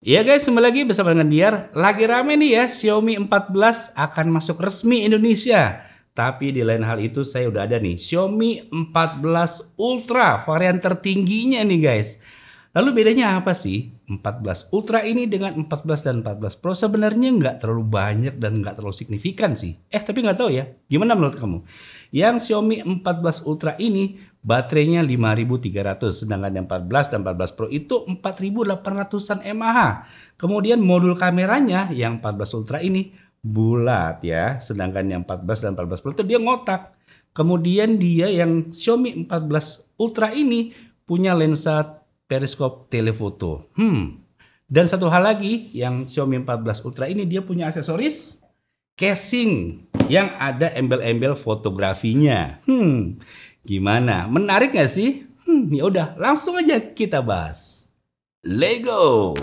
Iya guys, kembali lagi bersama dengan Diar. Lagi rame nih ya, Xiaomi 14 akan masuk resmi Indonesia. Tapi di lain hal itu saya udah ada nih, Xiaomi 14 Ultra, varian tertingginya nih guys. Lalu bedanya apa sih 14 Ultra ini dengan 14 dan 14 Pro? Sebenarnya nggak terlalu banyak dan nggak terlalu signifikan sih. Tapi nggak tahu ya, gimana menurut kamu? Yang Xiaomi 14 Ultra ini baterainya 5300, sedangkan yang 14 dan 14 Pro itu 4800-an mAh. Kemudian modul kameranya yang 14 Ultra ini bulat ya, sedangkan yang 14 dan 14 Pro itu dia ngotak. Kemudian dia yang Xiaomi 14 Ultra ini punya lensa periskop telefoto. Dan satu hal lagi, yang Xiaomi 14 Ultra ini dia punya aksesoris casing yang ada embel-embel fotografinya. Gimana? Menarik gak sih? Ya udah, langsung aja kita bahas. Lego.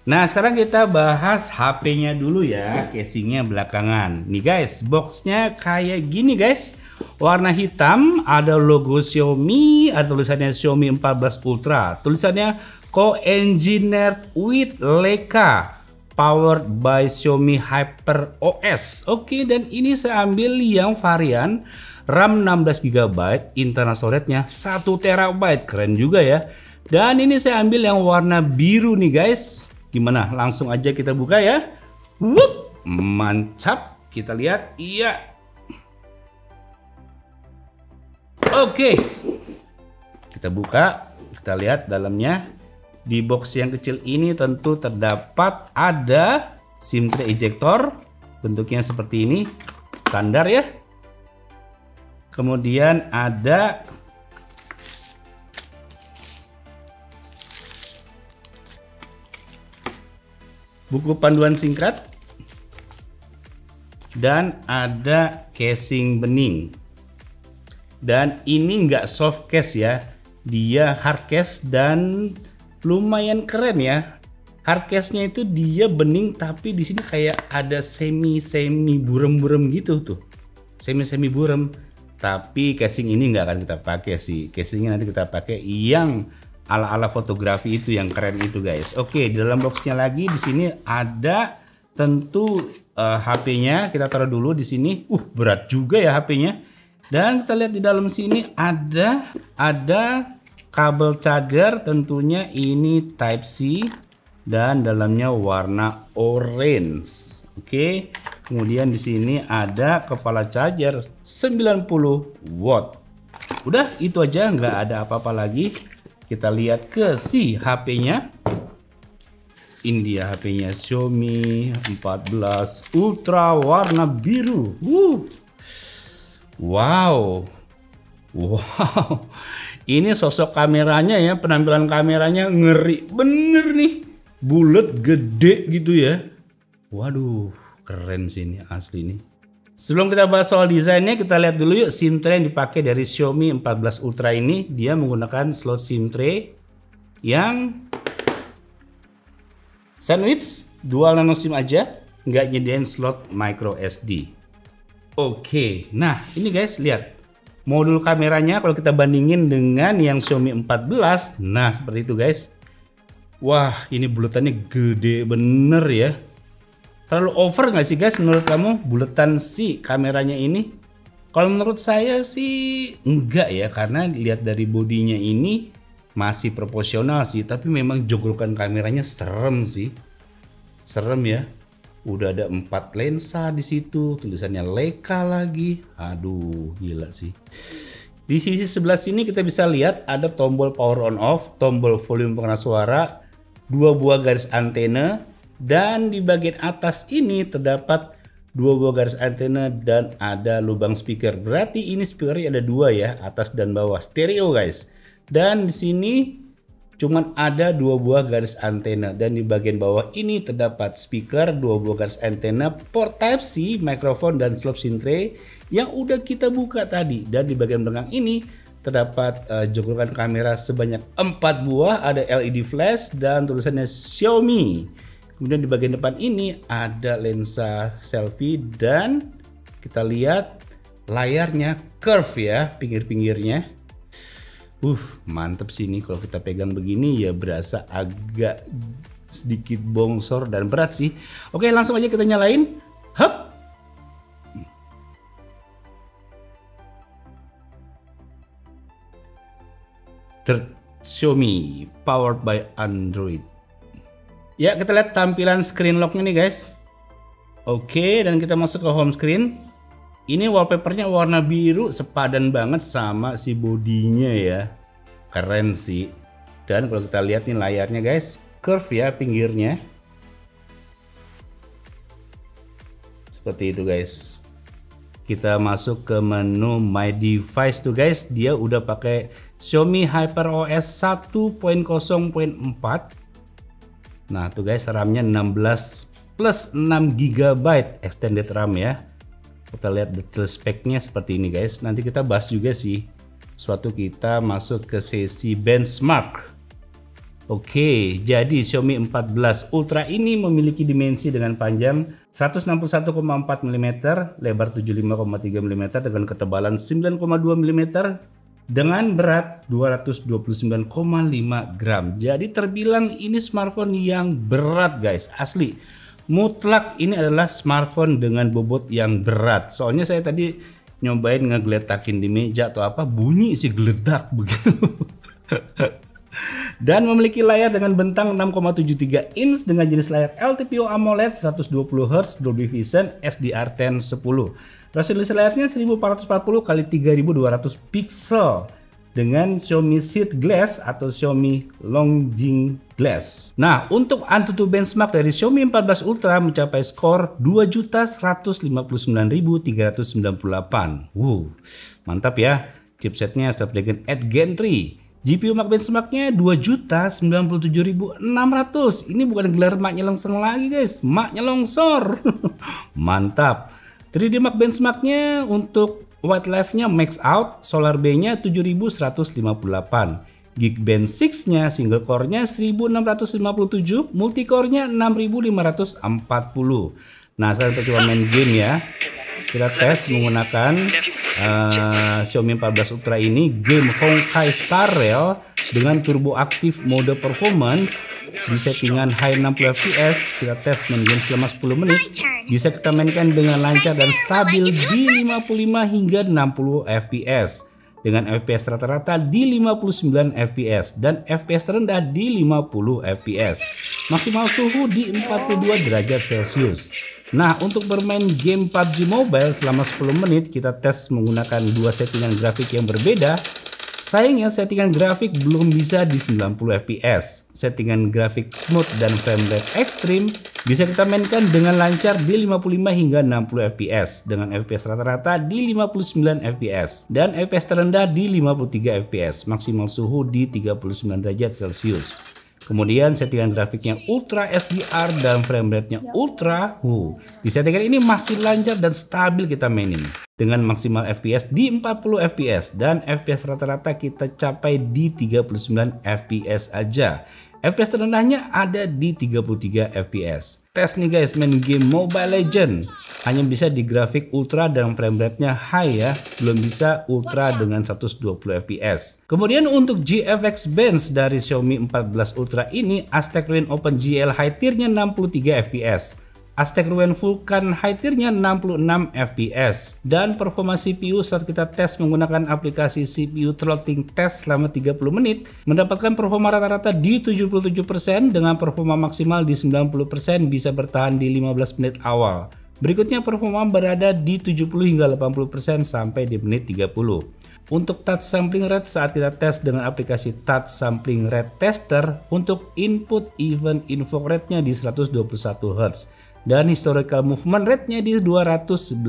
Nah, sekarang kita bahas HP-nya dulu ya, casingnya belakangan. Nih guys, boxnya kayak gini guys. Warna hitam, ada logo Xiaomi, ada tulisannya Xiaomi 14 Ultra. Tulisannya Co-engineered with Leica, powered by Xiaomi Hyper OS. Oke, dan ini saya ambil yang varian RAM 16 GB, internal storage-nya 1 TB. Keren juga ya. Dan ini saya ambil yang warna biru nih guys. Gimana? Langsung aja kita buka ya. Wup, mantap. Kita lihat. Iya. Oke. Kita buka. Kita lihat dalamnya. Di box yang kecil ini tentu terdapat ada SIM tray ejector. Bentuknya seperti ini. Standar ya. Kemudian ada buku panduan singkat dan ada casing bening. Dan ini nggak soft case ya, dia hard case dan lumayan keren ya. Hard case-nya itu dia bening tapi di sini kayak ada semi burem-burem gitu tuh, semi burem. Tapi casing ini nggak akan kita pakai sih. Casingnya nanti kita pakai yang ala-ala fotografi itu yang keren itu guys. Oke, di dalam boxnya lagi di sini ada tentu HP-nya. Kita taruh dulu di sini. Berat juga ya HP-nya. Dan kita lihat di dalam sini ada kabel charger, tentunya ini Type C dan dalamnya warna orange. Oke. Kemudian di sini ada kepala charger 90 watt. Udah, itu aja, nggak ada apa-apa lagi. Kita lihat ke si HP-nya. Ini dia HP-nya, Xiaomi 14 Ultra warna biru. Wow. Ini sosok kameranya ya, penampilan kameranya ngeri bener nih. Bulat gede gitu ya. Waduh, keren sih ini asli nih. Sebelum kita bahas soal desainnya, kita lihat dulu yuk SIM tray yang dipakai dari Xiaomi 14 Ultra ini. Dia menggunakan slot SIM tray yang sandwich, dual nano SIM aja, nggak nyediain slot micro SD. Oke, nah ini guys lihat modul kameranya kalau kita bandingin dengan yang Xiaomi 14, nah seperti itu guys. Wah, ini bulatannya gede bener ya. Terlalu over nggak sih guys menurut kamu buletan si kameranya ini? Kalau menurut saya sih enggak ya, karena lihat dari bodinya ini masih proporsional sih, tapi memang jogrokan kameranya serem sih. Serem ya. Udah ada 4 lensa di situ, tulisannya Leica lagi. Aduh, gila sih. Di sisi sebelah sini kita bisa lihat ada tombol power on off, tombol volume pengeras suara, 2 buah garis antena. Dan di bagian atas ini terdapat 2 buah garis antena dan ada lubang speaker. Berarti ini speakernya ada 2 ya, atas dan bawah, stereo guys. Dan di sini cuman ada 2 buah garis antena dan di bagian bawah ini terdapat speaker, 2 buah garis antena, port Type C, mikrofon dan slot SIM tray yang udah kita buka tadi. Dan di bagian belakang ini terdapat jogrokan kamera sebanyak 4 buah, ada LED flash dan tulisannya Xiaomi. Kemudian di bagian depan ini ada lensa selfie dan kita lihat layarnya curve ya, pinggir-pinggirnya. Mantep sih ini kalau kita pegang begini ya, berasa agak sedikit bongsor dan berat sih. Oke, langsung aja kita nyalain. Hup. Xiaomi powered by Android. Ya, kita lihat tampilan screen locknya nih guys. Oke, dan kita masuk ke home screen. Ini wallpapernya warna biru, sepadan banget sama si bodinya ya. Keren sih. Dan kalau kita lihat nih layarnya guys, curve ya pinggirnya. Seperti itu guys. Kita masuk ke menu My Device tuh guys. Dia udah pakai Xiaomi HyperOS 1.0.4. Nah tuh guys, RAM-nya 16 plus 6 GB extended RAM ya. Kita lihat detail speknya seperti ini guys. Nanti kita bahas juga sih suatu kita masuk ke sesi benchmark. Oke, jadi Xiaomi 14 Ultra ini memiliki dimensi dengan panjang 161,4 mm, lebar 75,3 mm dengan ketebalan 9,2 mm dengan berat 229,5 gram. Jadi terbilang ini smartphone yang berat guys, asli. Mutlak ini adalah smartphone dengan bobot yang berat. Soalnya saya tadi nyobain ngegeletakin di meja atau apa, bunyi sih geledak begitu. Dan memiliki layar dengan bentang 6,73 inch dengan jenis layar LTPO AMOLED 120Hz Dolby Vision SDR10 10. Resolusi layarnya 1440 x 3200 pixel dengan Xiaomi Seed Glass atau Xiaomi Longjing Glass. Nah, untuk AnTuTu benchmark dari Xiaomi 14 Ultra mencapai skor 2.159.398. Mantap ya. Chipsetnya Snapdragon 8 Gen 3. GPU Mark benchmarknya 2.097.600. Ini bukan gelar maknya longsor lagi guys, maknya longsor. Mantap. 3D Mark benchmarknya untuk White Life-nya max out, Solar Bay-nya 7158. Geekbench 6-nya single core-nya 1657, multi-core-nya 6540. Nah, saya coba main game ya. Kita tes menggunakan Xiaomi 14 Ultra ini game Honkai Star Rail dengan turbo aktif mode performance di settingan high 60 fps. Kita tes main game selama 10 menit. Bisa kita mainkan dengan lancar dan stabil di 55 hingga 60 fps dengan fps rata-rata di 59 fps dan fps terendah di 50 fps. Maksimal suhu di 42 derajat Celcius. Nah, untuk bermain game PUBG Mobile selama 10 menit kita tes menggunakan dua settingan grafik yang berbeda. Sayangnya settingan grafik belum bisa di 90 fps. Settingan grafik smooth dan frame rate ekstrim bisa kita mainkan dengan lancar di 55 hingga 60 fps dengan fps rata-rata di 59 fps dan fps terendah di 53 fps. Maksimal suhu di 39 derajat Celcius. Kemudian settingan grafiknya Ultra SDR dan frame rate-nya Ultra. Di settingan ini masih lancar dan stabil kita mainin. Dengan maksimal FPS di 40 FPS dan FPS rata-rata kita capai di 39 FPS aja. FPS terendahnya ada di 33 FPS. Tes nih guys main game Mobile Legends. Hanya bisa di grafik ultra dan frame rate-nya high ya. Belum bisa ultra dengan 120 FPS. Kemudian untuk GFX Bench dari Xiaomi 14 Ultra ini Aztec Rewind Open GL High Tier-nya 63 FPS. Aztec Rewind Vulkan High Tier-nya 66 FPS. Dan performa CPU saat kita tes menggunakan aplikasi CPU Throttling Test selama 30 menit mendapatkan performa rata-rata di 77% dengan performa maksimal di 90% bisa bertahan di 15 menit awal. Berikutnya performa berada di 70 hingga 80% sampai di menit 30. Untuk touch sampling rate saat kita tes dengan aplikasi touch sampling rate tester untuk input event invoke rate-nya di 121 Hz. Dan historical movement rate-nya di 219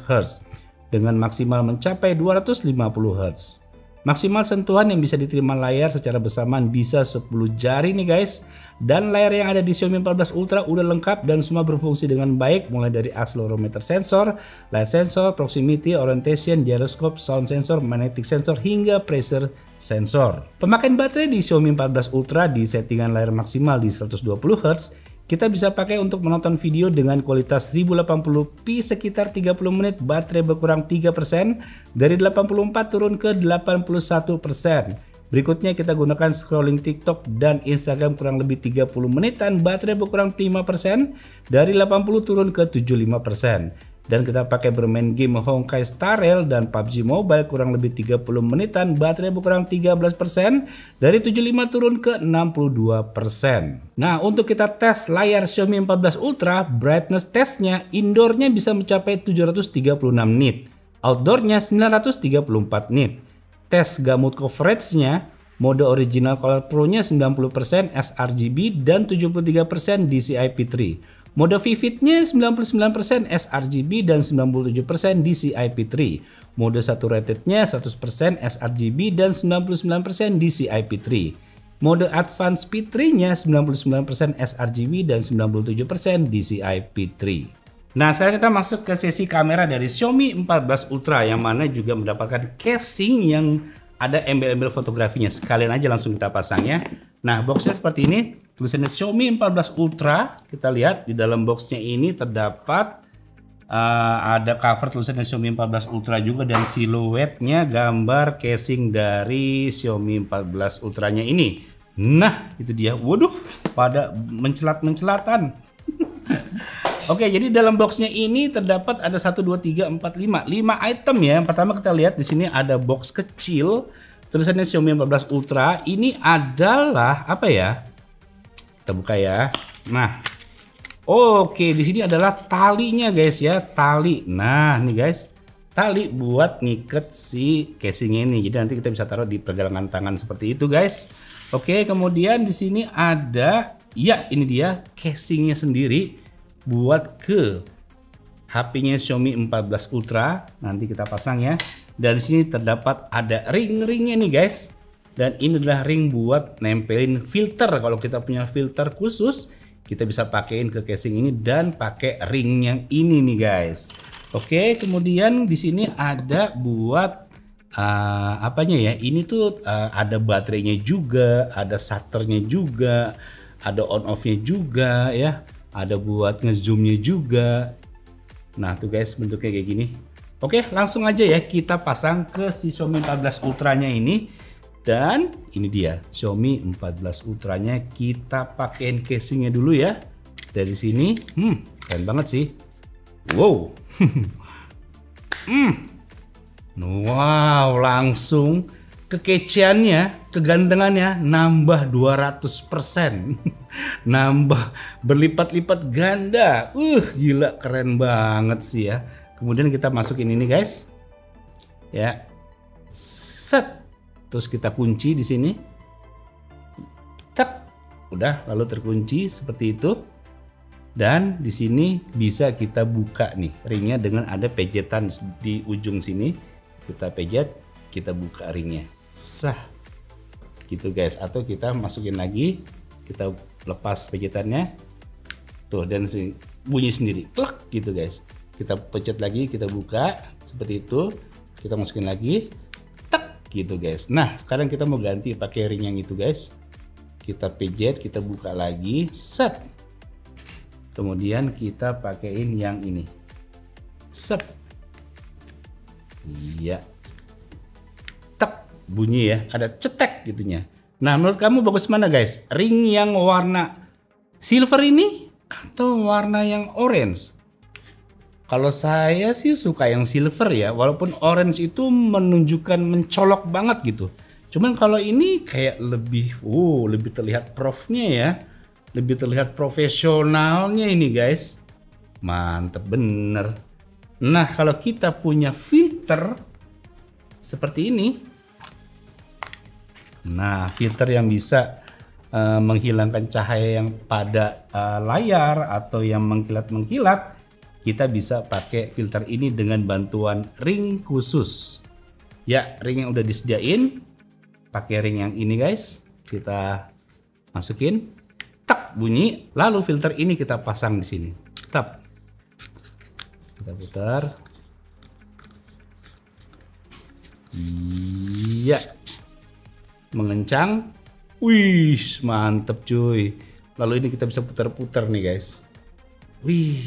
Hz dengan maksimal mencapai 250 Hz. Maksimal sentuhan yang bisa diterima layar secara bersamaan bisa 10 jari nih guys. Dan layar yang ada di Xiaomi 14 Ultra udah lengkap dan semua berfungsi dengan baik, mulai dari accelerometer sensor, light sensor, proximity, orientation, gyroscope, sound sensor, magnetic sensor hingga pressure sensor. Pemakaian baterai di Xiaomi 14 Ultra di settingan layar maksimal di 120 Hz Kita bisa pakai untuk menonton video dengan kualitas 1080p sekitar 30 menit, baterai berkurang 3%, dari 84 turun ke 81%. Berikutnya kita gunakan scrolling TikTok dan Instagram kurang lebih 30 menitan, baterai berkurang 5%, dari 80 turun ke 75%. Dan kita pakai bermain game Honkai Star Rail dan PUBG Mobile kurang lebih 30 menitan, baterai berkurang 13%, dari 75 turun ke 62%. Nah, untuk kita tes layar Xiaomi 14 Ultra, brightness testnya indoornya bisa mencapai 736 nit, outdoornya 934 nit. Tes gamut coveragenya, mode original Color Pro-nya 90% sRGB dan 73% DCI-P3. Mode Vivid-nya 99% sRGB dan 97% DCI-P3. Mode Saturated-nya 100% sRGB dan 99% DCI-P3. Mode Advanced P3-nya 99% sRGB dan 97% DCI-P3. Nah, sekarang kita masuk ke sesi kamera dari Xiaomi 14 Ultra yang mana juga mendapatkan casing yang ada embel-embel fotografinya. Sekalian aja langsung kita pasang ya. Nah, boxnya seperti ini. Tulisannya Xiaomi 14 Ultra. Kita lihat di dalam boxnya ini terdapat ada cover tulisannya Xiaomi 14 Ultra juga, dan siluetnya gambar casing dari Xiaomi 14 Ultranya ini. Nah, itu dia. Waduh, pada mencelat-mencelatan. Oke, jadi dalam boxnya ini terdapat ada 1, 2, 3, 4, 5 item ya. Yang pertama kita lihat di sini ada box kecil tulisannya Xiaomi 14 Ultra. Ini adalah apa ya? Kita buka ya. Nah, oke, di sini adalah talinya guys ya, tali. Nah, nih guys, tali buat ngiket si casingnya ini. Jadi nanti kita bisa taruh di pergelangan tangan seperti itu guys. Oke, kemudian di sini ada, ya ini dia casingnya sendiri buat ke HP-nya Xiaomi 14 Ultra. Nanti kita pasang ya. Dan di sini terdapat ada ring-ringnya nih guys. Dan ini adalah ring buat nempelin filter. Kalau kita punya filter khusus, kita bisa pakaiin ke casing ini dan pakai ring yang ini nih guys. Oke, kemudian di sini ada buat apanya ya? Ini tuh ada baterainya juga, ada shutternya juga, ada on off-nya juga ya. Ada buat ngezoomnya juga. Nah tuh guys, bentuknya kayak gini. Oke, langsung aja ya kita pasang ke si Xiaomi 14 Ultranya ini. Dan ini dia Xiaomi 14 Ultranya. Kita pakein casingnya dulu ya. Dari sini, keren banget sih. Wow. Wow, langsung kekeciannya, kegantengannya nambah 200%. Nambah berlipat-lipat ganda. Gila, keren banget sih ya. Kemudian kita masukin ini guys. Ya. Set. Terus kita kunci di sini. Tak. Udah, lalu terkunci seperti itu. Dan di sini bisa kita buka nih ringnya dengan ada pejetan di ujung sini. Kita pejet, kita buka ringnya. Sah. Gitu guys. Atau kita masukin lagi, kita lepas pejetannya. Tuh, dan bunyi sendiri. Klak gitu guys. Kita pencet lagi, kita buka seperti itu. Kita masukin lagi. Tak gitu guys. Nah, sekarang kita mau ganti pakai ring yang itu guys. Kita pejet, kita buka lagi. Set. Kemudian kita pakein yang ini. Set. Iya. Tak bunyi ya, ada cetek gitunya. Nah, menurut kamu bagus mana guys? Ring yang warna silver ini atau warna yang orange? Kalau saya sih suka yang silver ya, walaupun orange itu menunjukkan mencolok banget gitu. Cuman kalau ini kayak lebih terlihat profnya ya. Lebih terlihat profesionalnya ini guys. Mantep bener. Nah, kalau kita punya filter seperti ini. Nah, filter yang bisa menghilangkan cahaya yang pada layar atau yang mengkilat-mengkilat, kita bisa pakai filter ini dengan bantuan ring khusus. Ya, ring yang udah disediain, pakai ring yang ini guys. Kita masukin, tak bunyi, lalu filter ini kita pasang di sini. Tap. Kita putar. Iya. Mengencang. Wih, mantep cuy. Lalu ini kita bisa putar-putar nih guys. Wih,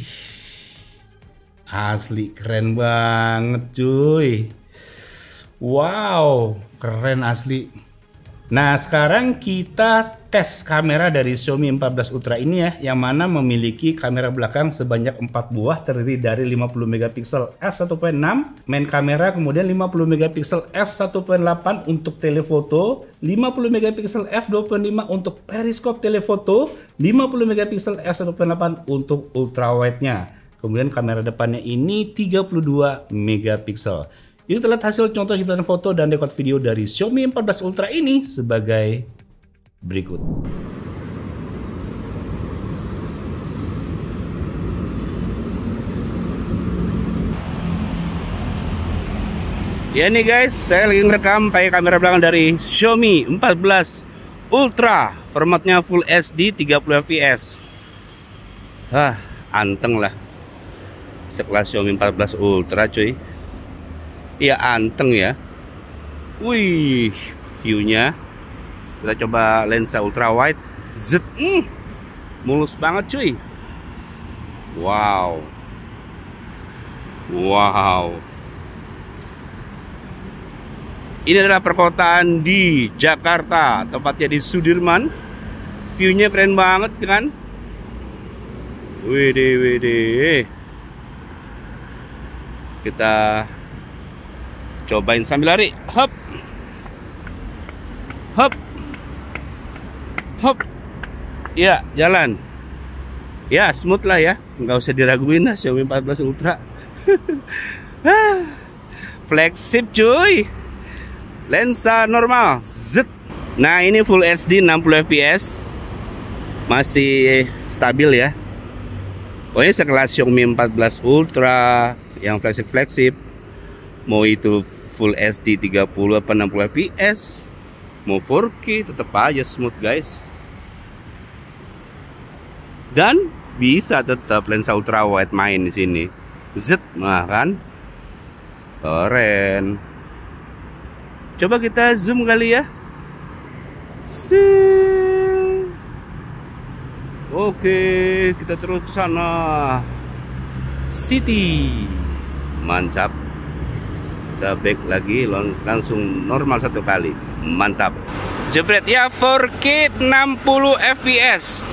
asli keren banget cuy. Wow, keren asli. Nah, sekarang kita tes kamera dari Xiaomi 14 Ultra ini ya, yang mana memiliki kamera belakang sebanyak 4 buah terdiri dari 50 megapiksel f1.6 main kamera, kemudian 50 megapiksel f1.8 untuk telefoto, 50 megapiksel f2.5 untuk periskop telefoto, 50 megapiksel f1.8 untuk ultrawide-nya. Kemudian kamera depannya ini 32 megapiksel. Itu terlihat hasil contoh hiburan foto dan dekor video dari Xiaomi 14 Ultra ini sebagai berikut. Ya nih guys, saya lagi ngerekam pakai kamera belakang dari Xiaomi 14 Ultra, formatnya Full HD 30 fps. Anteng lah. Sekelas Xiaomi 14 Ultra cuy. Iya anteng ya. Wih, viewnya. Kita coba lensa ultra wide. Mulus banget cuy. Wow. Wow. Ini adalah perkotaan di Jakarta, tepatnya di Sudirman. Viewnya keren banget kan? Wede. Kita cobain sambil lari. Hop. Hop. Hop. Ya, jalan. Ya, smooth lah ya. Nggak usah diraguin lah Xiaomi 14 Ultra. Flagship cuy. Lensa normal. Nah, ini Full HD 60 fps. Masih stabil ya. Pokoknya sekelas Xiaomi 14 Ultra yang flagship. Mau itu Full HD 30 apa 60 fps, mau 4K tetap aja smooth guys. Dan bisa tetap lensa ultra wide main di sini. Nah kan, keren. Coba kita zoom kali ya. Oke, kita terus ke sana. City, mantap. Kita back lagi, langsung normal satu kali. Mantap. Jebret ya, 4K 60 fps.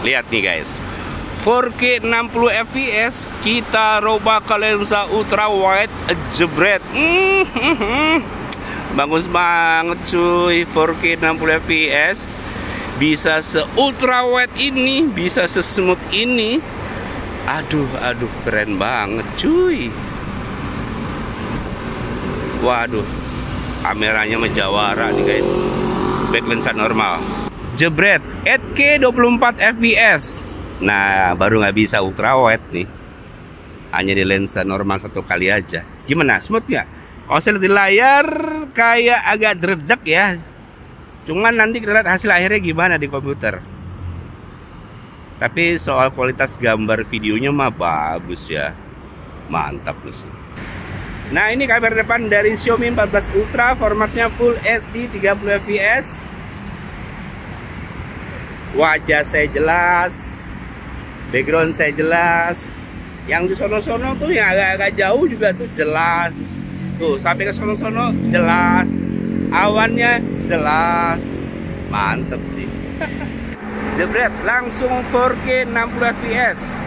Lihat nih guys, 4K 60 fps kita robah ke lensa ultra wide. Jebret. Bagus banget cuy. 4K 60 fps bisa se ultra wide ini, bisa se smooth ini. Aduh, keren banget cuy. Waduh, kameranya menjawara nih guys. Back lensa normal. Jebret, 8K 24 fps. Nah, baru nggak bisa ultra wide nih. Hanya di lensa normal satu kali aja. Gimana, smooth nggak? Kalau saya lihat di layar kayak agak dredeg ya. Cuman nanti kita lihat hasil akhirnya gimana di komputer. Tapi soal kualitas gambar videonya mah bagus ya. Mantap loh sih. Nah, ini kamera depan dari Xiaomi 14 Ultra, formatnya Full HD 30 fps. Wajah saya jelas, background saya jelas. Yang di sono-sono tuh yang agak-agak jauh juga tuh jelas. Tuh, sampai ke sono-sono jelas. Awannya jelas. Mantep sih. Jebret, langsung 4K 60 fps.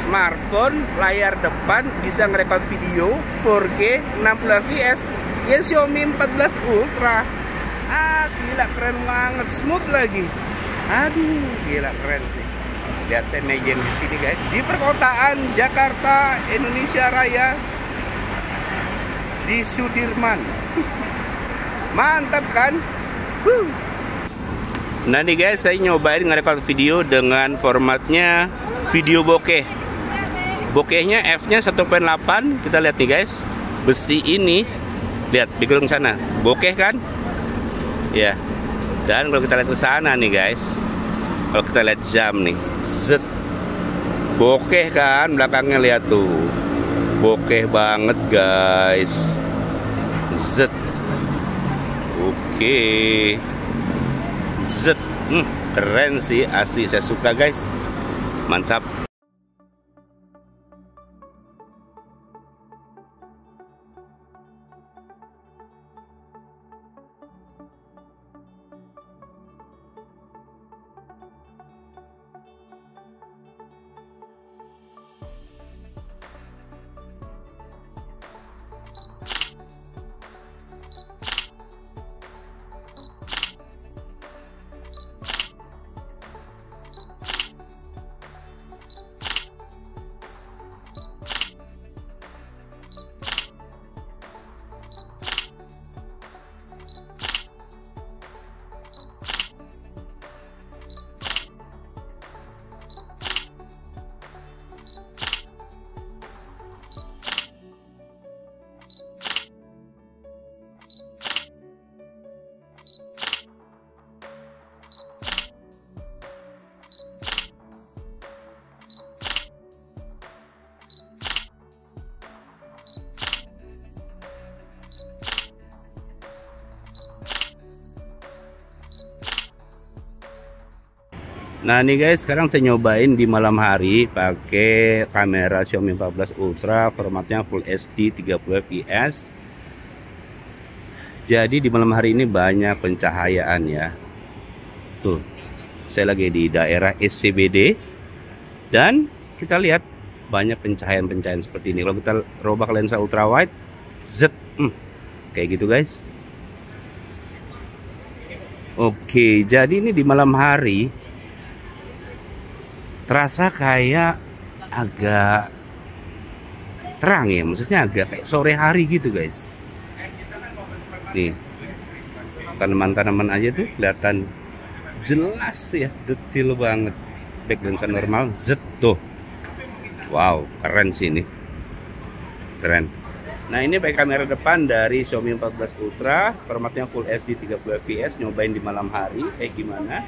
Smartphone layar depan bisa ngerekord video 4K 60 fps ya Xiaomi 14 Ultra. Gila keren banget, smooth lagi. Aduh, gila keren sih. Lihat saya main di sini guys, di perkotaan Jakarta, Indonesia Raya, di Sudirman. Mantap kan? Nah nih guys, saya nyobain ngerekord video dengan formatnya video bokeh. Bokehnya F-nya 1.8. Kita lihat nih guys, besi ini, lihat background sana, bokeh kan? Ya. Dan kalau kita lihat ke sana nih guys, kalau kita lihat jam nih, bokeh kan belakangnya, lihat tuh, bokeh banget guys. Oke. Keren sih, asli saya suka guys. Mantap. Nah nih guys, sekarang saya nyobain di malam hari pakai kamera Xiaomi 14 Ultra, formatnya Full HD 30 fps. Jadi di malam hari ini banyak pencahayaan ya. Tuh, saya lagi di daerah SCBD dan kita lihat banyak pencahayaan-pencahayaan seperti ini. Kalau kita robah lensa ultra wide, kayak gitu guys. Oke, jadi ini di malam hari terasa kayak agak terang ya, maksudnya agak kayak sore hari gitu guys. Nih, tanaman-tanaman aja tuh kelihatan jelas ya, detail banget. Back lensa normal, tuh. Wow, keren sih ini. Keren. Nah ini baik kamera depan dari Xiaomi 14 Ultra, formatnya Full HD 30 fps, nyobain di malam hari kayak gimana.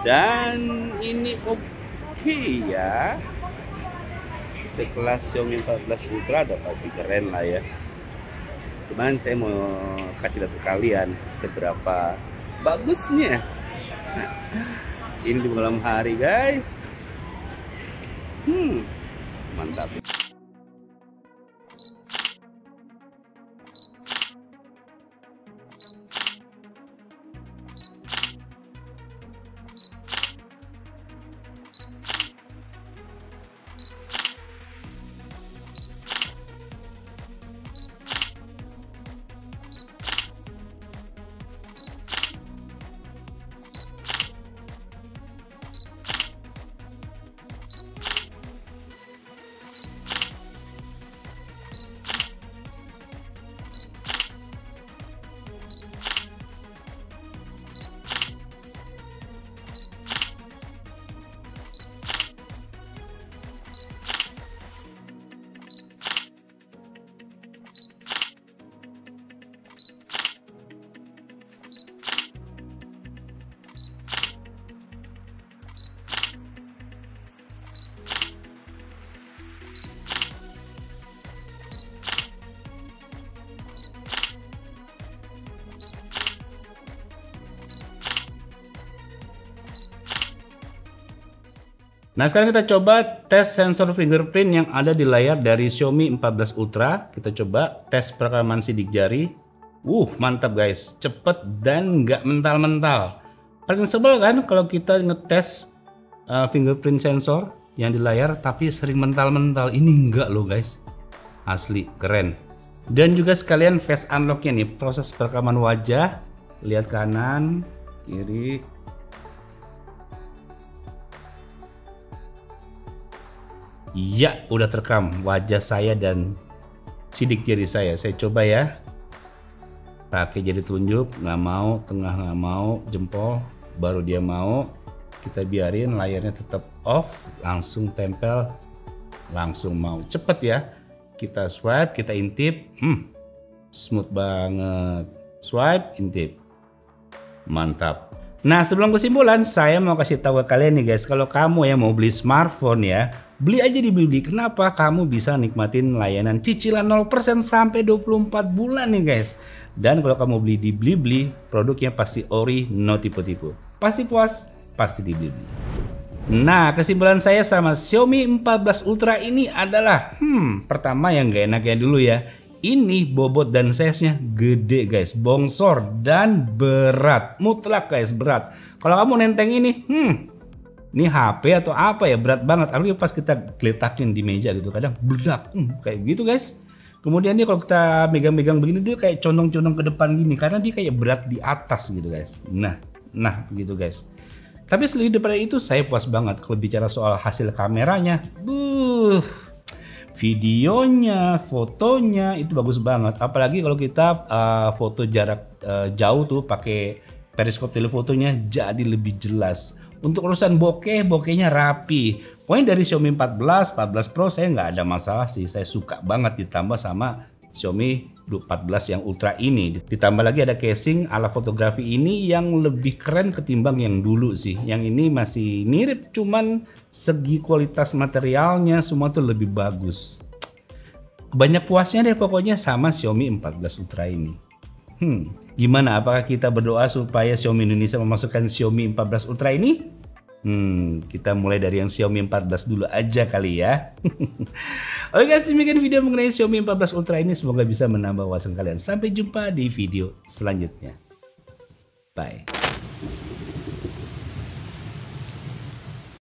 Dan ini oke ya, sekelas Xiaomi 14 Ultra udah pasti keren lah ya. Cuman saya mau kasih lihat ke kalian seberapa bagusnya ini di malam hari guys. Mantap. Nah sekarang kita coba tes sensor fingerprint yang ada di layar dari Xiaomi 14 Ultra. Kita coba tes perekaman sidik jari. Mantap guys, cepet dan nggak mental-mental. Paling sebel kan kalau kita ngetes fingerprint sensor yang di layar tapi sering mental-mental. Ini enggak loh guys, asli keren. Dan juga sekalian face unlocknya nih, proses perekaman wajah. Lihat kanan, kiri. Iya, udah terekam wajah saya dan sidik jari saya. Saya coba ya. Pakai jari telunjuk, nggak mau, tengah nggak mau, jempol, baru dia mau. Kita biarin layarnya tetap off, langsung tempel, langsung mau. Cepet ya. Kita swipe, kita intip, smooth banget. Swipe, intip, mantap. Nah sebelum kesimpulan, saya mau kasih tahu ke kalian nih guys, kalau kamu ya mau beli smartphone ya, beli aja di Blibli. Kenapa? Kamu bisa nikmatin layanan cicilan 0% sampai 24 bulan nih guys. Dan kalau kamu beli di Blibli, produknya pasti ori, no tipu-tipu. Pasti puas, pasti dibeli. Nah, kesimpulan saya sama Xiaomi 14 Ultra ini adalah, pertama yang gak enaknya dulu ya. Ini bobot dan size-nya gede guys, bongsor dan berat, mutlak guys, berat. Kalau kamu nenteng ini, ini HP atau apa ya, berat banget. Apalagi pas kita geletakin di meja gitu, kadang beledak, kayak gitu guys. Kemudian dia kalau kita megang-megang begini dia kayak condong-condong ke depan gini, karena dia kayak berat di atas gitu guys. Nah begitu guys. Tapi selain daripada itu saya puas banget kalau bicara soal hasil kameranya. Videonya, fotonya itu bagus banget. Apalagi kalau kita foto jarak jauh tuh pakai periskop telefotonya jadi lebih jelas. Untuk urusan bokehnya rapi. Pokoknya dari Xiaomi 14 Pro saya nggak ada masalah sih. Saya suka banget, ditambah sama Xiaomi 14 yang Ultra ini. Ditambah lagi ada casing ala fotografi ini yang lebih keren ketimbang yang dulu sih. Yang ini masih mirip, cuman segi kualitas materialnya semua tuh lebih bagus. Banyak puasnya deh pokoknya sama Xiaomi 14 Ultra ini. Gimana? Apakah kita berdoa supaya Xiaomi Indonesia memasukkan Xiaomi 14 Ultra ini? Kita mulai dari yang Xiaomi 14 dulu aja kali ya. Oke guys, demikian video mengenai Xiaomi 14 Ultra ini. Semoga bisa menambah wawasan kalian. Sampai jumpa di video selanjutnya. Bye.